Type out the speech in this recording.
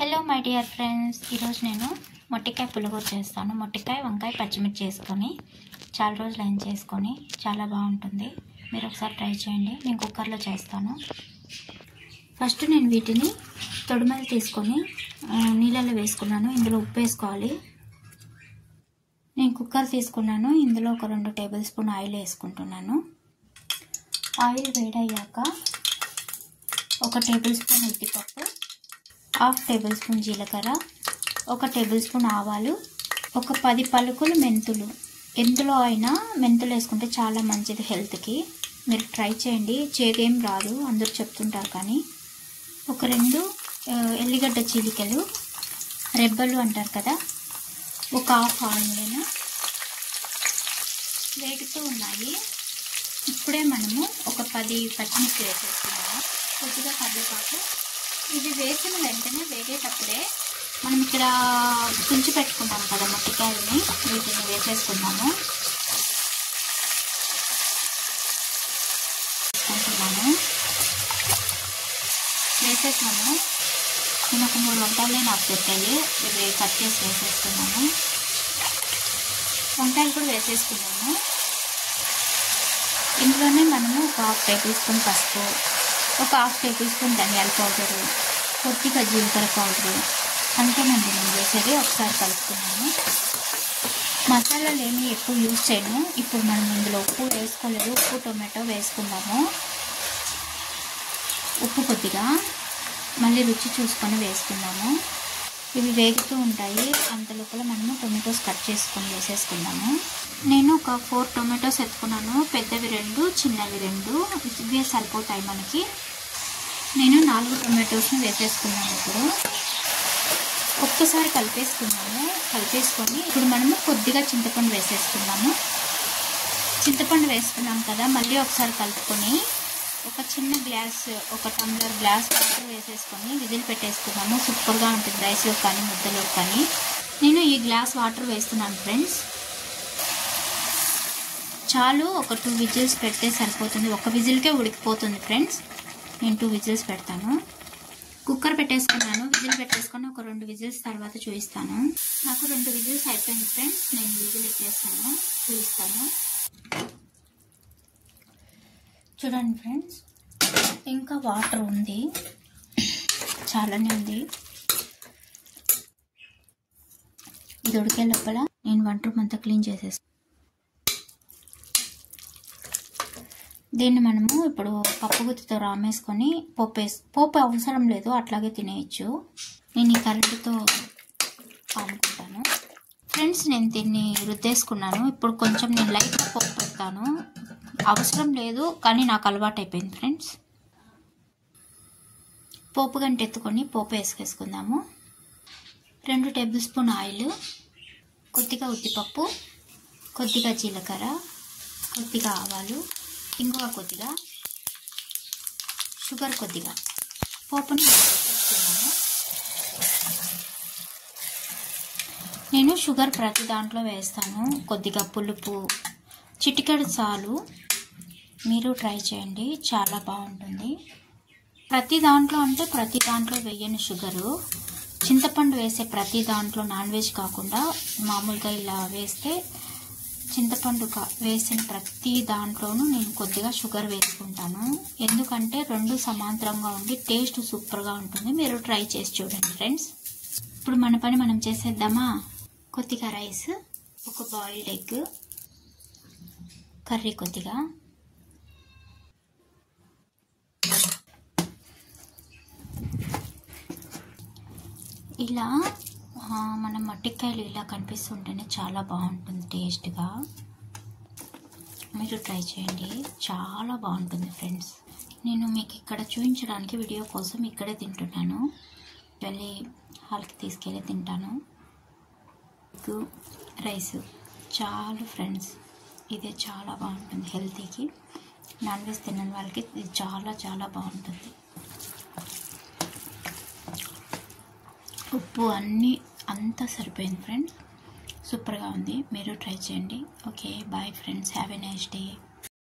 Hello my dear friends, ఈరోజు నేను మొట్టికాయ పులిహోర చేస్తాను. మొట్టికాయ వంకాయ పచ్చిమిర్చి చేసుకొని చాలా రోజులు అయిన చేసుకొని చాలా బాగుంటుంది. మీరు ఒకసారి ట్రై చేయండి. నేను కుక్కర్లో చేస్తాను. ఫస్ట్ నేను వీటిని తొడిమలు తీసుకొని నీళ్ళలో వేసుకున్నాను. ఇందులో ఉప్పు వేసుకోవాలి. నేను కుక్కర్ తీసుకున్నాను. ఇందులో ఒక 2 టేబుల్ స్పూన్ ఆయిల్ వేసుకుంటున్నాను. ఆయిల్ వేడయ్యాక 1 టేబుల్ స్పూన్ ఉద్దిపప్పు, 1/2 టేబుల్ స్పూన్ జీలకర్ర, 1 టేబుల్ స్పూన్ ఆవాలు, ఒక 10 పలుకులు మెంతులు. ఎందులో అయినా మెంతులు వేసుకుంటే చాలా మంచిది హెల్త్కి. మీరు ట్రై చేయండి. చేదేం రాదు, అందరూ చెప్తుంటారు. కానీ ఒక 2 ఎల్లిగడ్డ చీలికలు, రెబ్బలు అంటారు కదా, ఒక 1/2 ఆనియన్ వేగుతూ ఉన్నాయి. ఇప్పుడే మనము ఒక 10 పచ్చిమిర్చి వేసేస్తున్నాము. కొద్దిగా కరివేపాకు. ఇది వేసిన వెంటనే వేగేటప్పుడే మనం ఇక్కడ తుంచి పెట్టుకున్నాం కదా మొట్టికాయలని, వీటిని వేసేసుకున్నాము. వేసేసాము. నేను ఒక 3 వంకాయలే నాకు పెట్టాయి. ఇవి కట్ చేసి వేసేసుకున్నాము. వంకాయలు కూడా వేసేసుకున్నాము. ఇందులోనే మనము ఒక 1/2 టేబుల్ స్పూన్ పసుపు, ఒక 1/2 టేబుల్ స్పూన్ ధనియాల పౌడరు, కొద్దిగా జీలకర్ర పౌడరు అంతేనండి నేను వేసేది. ఒకసారి కలుపుకున్నాను. మసాలాలు ఏమీ ఎక్కువ యూజ్ చేయను. ఇప్పుడు మనం ఇందులో ఉప్పు వేసుకోలేదు. ఉప్పు టొమాటో వేసుకున్నాము. ఉప్పు కొద్దిగా మళ్ళీ రుచి చూసుకొని వేసుకున్నాము. ఇవి వేగుతూ ఉంటాయి. అంతలోపల మనము టొమాటోస్ కట్ చేసుకొని వేసేసుకున్నాము. నేను ఒక 4 టొమాటోస్ ఎత్తుకున్నాను. పెద్దవి 2, చిన్నవి 2. ఇవే సరిపోతాయి మనకి. నేను 4 టొమాటోస్ని వేసేసుకున్నాను. ఇప్పుడు ఒక్కసారి కలిపేసుకున్నాము. కలిపేసుకొని ఇప్పుడు మనము కొద్దిగా చింతపండు వేసేసుకున్నాము. చింతపండు వేసుకున్నాం కదా, మళ్ళీ ఒకసారి కలుపుకొని ఒక చిన్న గ్లాస్, 1 టంబ్లర్ గ్లాస్ వాటర్ వేసేసుకొని విజిల్ పెట్టేసుకున్నాము. సూపర్గా ఉంటుంది రైస్లో కానీ ముద్దలో కానీ. నేను ఈ గ్లాస్ వాటర్ వేస్తున్నాను ఫ్రెండ్స్. చాలు, ఒక 2 విజిల్స్ పెడితే సరిపోతుంది. 1 విజిల్కే ఉడికిపోతుంది ఫ్రెండ్స్. నేను 2 విజిల్స్ పెడతాను. కుక్కర్ పెట్టేసుకున్నాను. విజిల్ పెట్టేసుకొని ఒక 2 విజిల్స్ తర్వాత చూపిస్తాను. నాకు 2 విజిల్స్ అయిపోయింది ఫ్రెండ్స్. నేను విజిల్ ఇచ్చేస్తాను, చూపిస్తాను. చూడండి ఫ్రెండ్స్, ఇంకా వాటర్ ఉంది, చాలానే ఉంది. ఇది ఉడికే లోపల నేను వంట రూమ్ అంతా క్లీన్ చేసేస్తాను. దీన్ని మనము ఇప్పుడు పప్పు గుత్తితో రామేసుకొని పోపు అవసరం లేదు, అట్లాగే తినేయచ్చు. నేను ఈ కరెంటుతో పాముకుంటాను ఫ్రెండ్స్. నేను దీన్ని రుద్దేసుకున్నాను. ఇప్పుడు కొంచెం నేను లైట్గా పోపు పెడతాను. అవసరం లేదు కానీ నాకు అలవాటు అయిపోయింది ఫ్రెండ్స్. పోపు గంట ఎత్తుకొని పోపు వేసుకేసుకుందాము. 2 టేబుల్ స్పూన్ ఆయిల్, కొద్దిగా ఉద్దిపప్పు, కొద్దిగా జీలకర్ర, కొద్దిగా ఆవాలు, ఇంగువ కొద్దిగా, షుగర్ కొద్దిగా. పోపుని వేసుకున్నాను. నేను షుగర్ ప్రతి దాంట్లో వేస్తాను. కొద్దిగా పులుపు, చిటికెడు చాలు. మీరు ట్రై చేయండి, చాలా బాగుంటుంది. ప్రతి దాంట్లో అంటే ప్రతి దాంట్లో వేయని షుగరు. చింతపండు వేసే ప్రతి దాంట్లో, నాన్ వెజ్ కాకుండా మామూలుగా ఇలా వేస్తే, చింతపండు వేసిన ప్రతి దాంట్లోనూ నేను కొద్దిగా షుగర్ వేసుకుంటాను. ఎందుకంటే 2 సమాంతరంగా ఉండి టేస్ట్ సూపర్గా ఉంటుంది. మీరు ట్రై చేసి చూడండి ఫ్రెండ్స్. ఇప్పుడు మన పని మనం చేసేద్దామా. కొద్దిగా రైస్, ఒక బాయిల్డ్ ఎగ్, కర్రీ కొద్దిగా, ఇలా మన మొట్టికాయలు ఇలా కనిపిస్తుంటేనే చాలా బాగుంటుంది టేస్ట్గా. మీరు ట్రై చేయండి, చాలా బాగుంటుంది ఫ్రెండ్స్. నేను మీకు ఇక్కడ చూపించడానికి వీడియో కోసం ఇక్కడే తింటున్నాను. వెళ్ళి హాల్కి తీసుకెళ్ళి తింటాను. రైస్ చాలు ఫ్రెండ్స్. ఇదే చాలా బాగుంటుంది హెల్తీకి. నాన్ వెజ్ తినని వాళ్ళకి ఇది చాలా చాలా బాగుంటుంది. ఉప్పు అన్నీ అంతా సరిపోయింది ఫ్రెండ్స్. సూపర్గా ఉంది. మీరు ట్రై చేయండి. Okay, bye friends. Have a nice day.